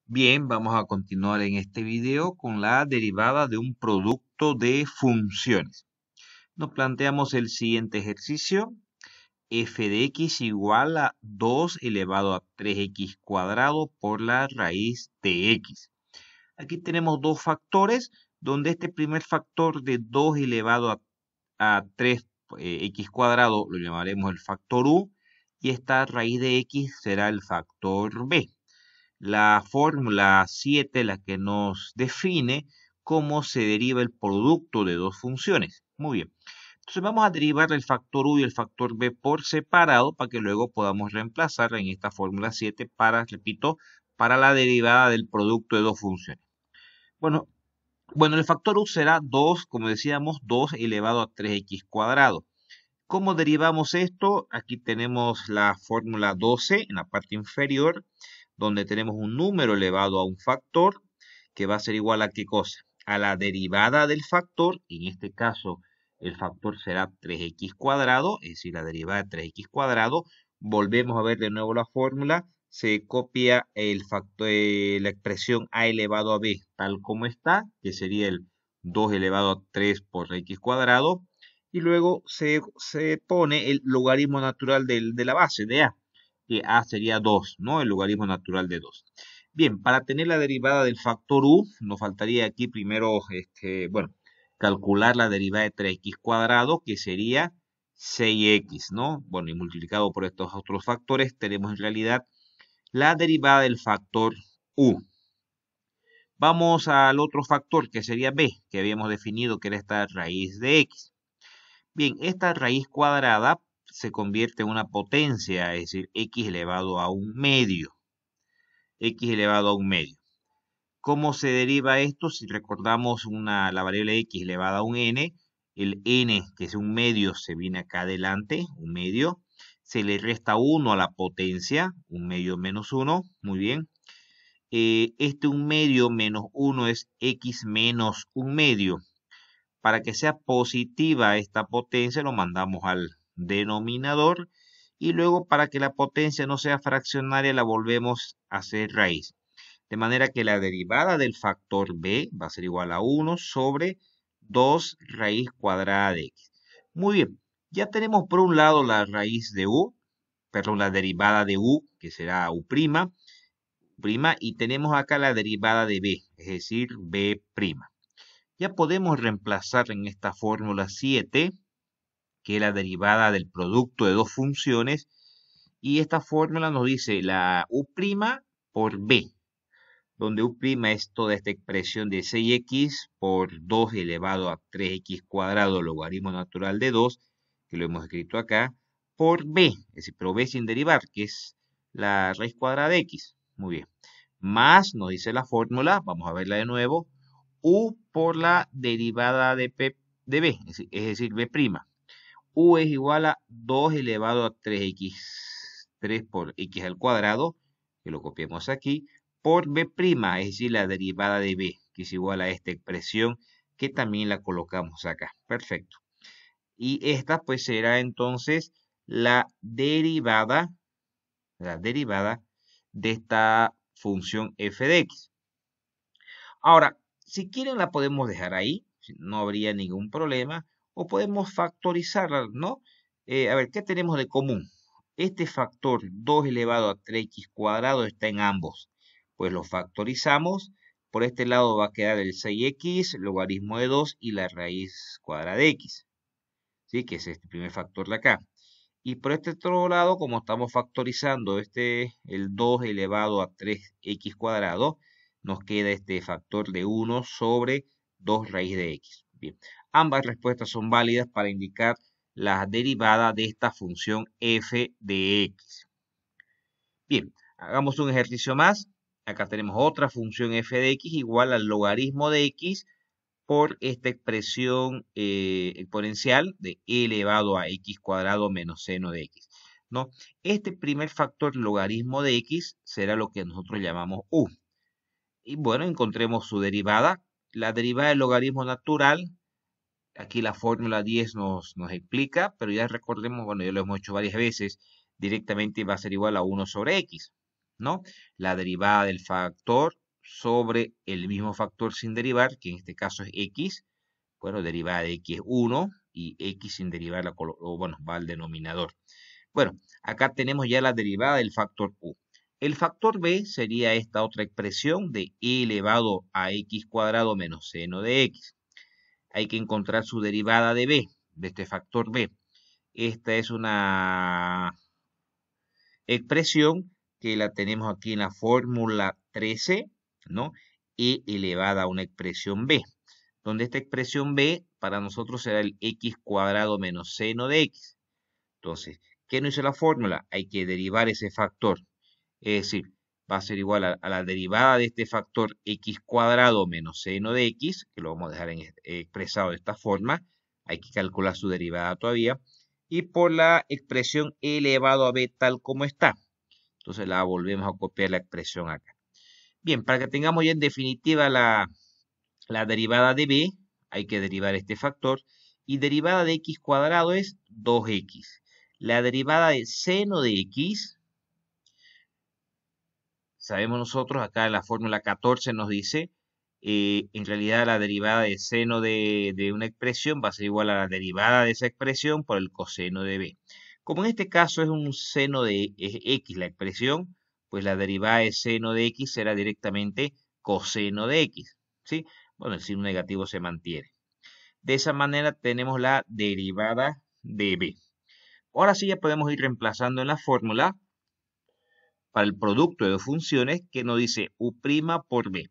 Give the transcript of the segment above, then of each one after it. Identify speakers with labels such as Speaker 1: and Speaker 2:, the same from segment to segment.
Speaker 1: Bien, vamos a continuar en este video con la derivada de un producto de funciones. Nos planteamos el siguiente ejercicio. F de x igual a 2 elevado a 3x cuadrado por la raíz de x. Aquí tenemos dos factores, donde este primer factor de 2 elevado a 3x cuadrado lo llamaremos el factor u, y esta raíz de x será el factor b. La fórmula 7 la que nos define cómo se deriva el producto de dos funciones. Muy bien. Entonces vamos a derivar el factor u y el factor b por separado para que luego podamos reemplazar en esta fórmula 7 para, repito, para la derivada del producto de dos funciones. Bueno, el factor u será 2, como decíamos, 2 elevado a 3x cuadrado. ¿Cómo derivamos esto? Aquí tenemos la fórmula 12 en la parte inferior, donde tenemos un número elevado a un factor, que va a ser igual a ¿qué cosa? A la derivada del factor, en este caso el factor será 3x cuadrado, es decir, la derivada de 3x cuadrado. Volvemos a ver de nuevo la fórmula, se copia el factor, la expresión a elevado a b tal como está, que sería el 2 elevado a 3 por x cuadrado, y luego se pone el logaritmo natural de la base de a, que a sería 2, ¿no? El logaritmo natural de 2. Bien, para tener la derivada del factor u, nos faltaría aquí primero, calcular la derivada de 3x cuadrado, que sería 6x, ¿no? Bueno, y multiplicado por estos otros factores, tenemos en realidad la derivada del factor u. Vamos al otro factor, que sería b, que habíamos definido que era esta raíz de x. Bien, esta raíz cuadrada se convierte en una potencia, es decir, x elevado a un medio. X elevado a un medio. ¿Cómo se deriva esto? Si recordamos la variable x elevada a un n, el n, que es un medio, se viene acá adelante, un medio. Se le resta 1 a la potencia, un medio menos 1, muy bien. Este un medio menos 1 es x menos un medio. Para que sea positiva esta potencia, lo mandamos al denominador. Y luego, para que la potencia no sea fraccionaria, la volvemos a hacer raíz. De manera que la derivada del factor b va a ser igual a 1 sobre 2 raíz cuadrada de x. Muy bien, ya tenemos por un lado la raíz de u, perdón, la derivada de u, que será u', y tenemos acá la derivada de b, es decir, b'. Ya podemos reemplazar en esta fórmula 7, que es la derivada del producto de dos funciones, y esta fórmula nos dice la u' por b, donde u' es toda esta expresión de 6x por 2 elevado a 3x cuadrado logaritmo natural de 2, que lo hemos escrito acá, por b, es decir, pero b sin derivar, que es la raíz cuadrada de x. Muy bien. Más, nos dice la fórmula, vamos a verla de nuevo, u por la derivada de b, es decir, b'. U es igual a 2 elevado a 3x, 3 por x al cuadrado, que lo copiamos aquí, por b', es decir, la derivada de b, que es igual a esta expresión, que también la colocamos acá. Perfecto. Y esta pues será entonces la derivada de esta función f de x. Ahora, si quieren la podemos dejar ahí, no habría ningún problema, o podemos factorizarla, ¿no? A ver, ¿qué tenemos de común? Este factor 2 elevado a 3x cuadrado está en ambos. Pues lo factorizamos. Por este lado va a quedar el 6x, logaritmo de 2 y la raíz cuadrada de x. ¿Sí? Que es este primer factor de acá. Y por este otro lado, como estamos factorizando el 2 elevado a 3x cuadrado, nos queda este factor de 1 sobre 2 raíz de x. Bien, ambas respuestas son válidas para indicar la derivada de esta función f de x. Bien, hagamos un ejercicio más. Acá tenemos otra función f de x igual al logaritmo de x por esta expresión exponencial de e elevado a x cuadrado menos seno de x, ¿no? Este primer factor logaritmo de x será lo que nosotros llamamos u. Y bueno, encontremos su derivada. La derivada del logaritmo natural, aquí la fórmula 10 nos explica, pero ya recordemos, bueno, ya lo hemos hecho varias veces, directamente va a ser igual a 1 sobre x. ¿no? La derivada del factor sobre el mismo factor sin derivar, que en este caso es x. Bueno, derivada de x es 1 y x sin derivar, bueno, va al denominador. Bueno, acá tenemos ya la derivada del factor u. El factor b sería esta otra expresión de e elevado a x cuadrado menos seno de x. Hay que encontrar su derivada de b, de este factor b. Esta es una expresión que la tenemos aquí en la fórmula 13, ¿no? E elevada a una expresión b, donde esta expresión b para nosotros será el x cuadrado menos seno de x. Entonces, ¿qué nos dice la fórmula? Hay que derivar ese factor. Es decir, va a ser igual a la derivada de este factor x cuadrado menos seno de x, que lo vamos a dejar expresado de esta forma. Hay que calcular su derivada todavía. Y por la expresión e elevado a b tal como está. Entonces la volvemos a copiar la expresión acá. Bien, para que tengamos ya en definitiva la derivada de b, hay que derivar este factor. Y derivada de x cuadrado es 2x. La derivada de seno de x, sabemos nosotros, acá en la fórmula 14 nos dice, en realidad la derivada de seno de una expresión va a ser igual a la derivada de esa expresión por el coseno de b. Como en este caso es un seno de x la expresión, pues la derivada de seno de x será directamente coseno de x, ¿sí? Bueno, el signo negativo se mantiene. De esa manera tenemos la derivada de b. Ahora sí ya podemos ir reemplazando en la fórmula para el producto de dos funciones que nos dice u' por b,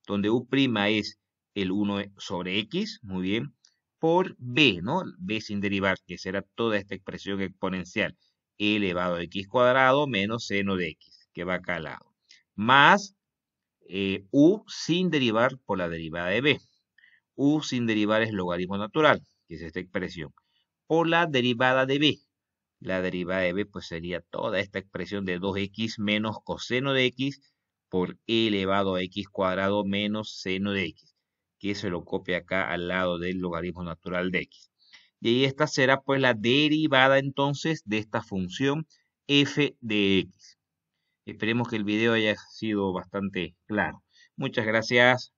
Speaker 1: donde u' es el 1 sobre x, muy bien, por b, ¿no? B sin derivar, que será toda esta expresión exponencial, e elevado a x cuadrado menos seno de x, que va acá al lado, más u sin derivar por la derivada de b. U sin derivar es logaritmo natural, que es esta expresión, por la derivada de b. La derivada de b pues sería toda esta expresión de 2x menos coseno de x por e elevado a x cuadrado menos seno de x, que se lo copia acá al lado del logaritmo natural de x. Y ahí esta será pues la derivada entonces de esta función f de x. Esperemos que el video haya sido bastante claro. Muchas gracias.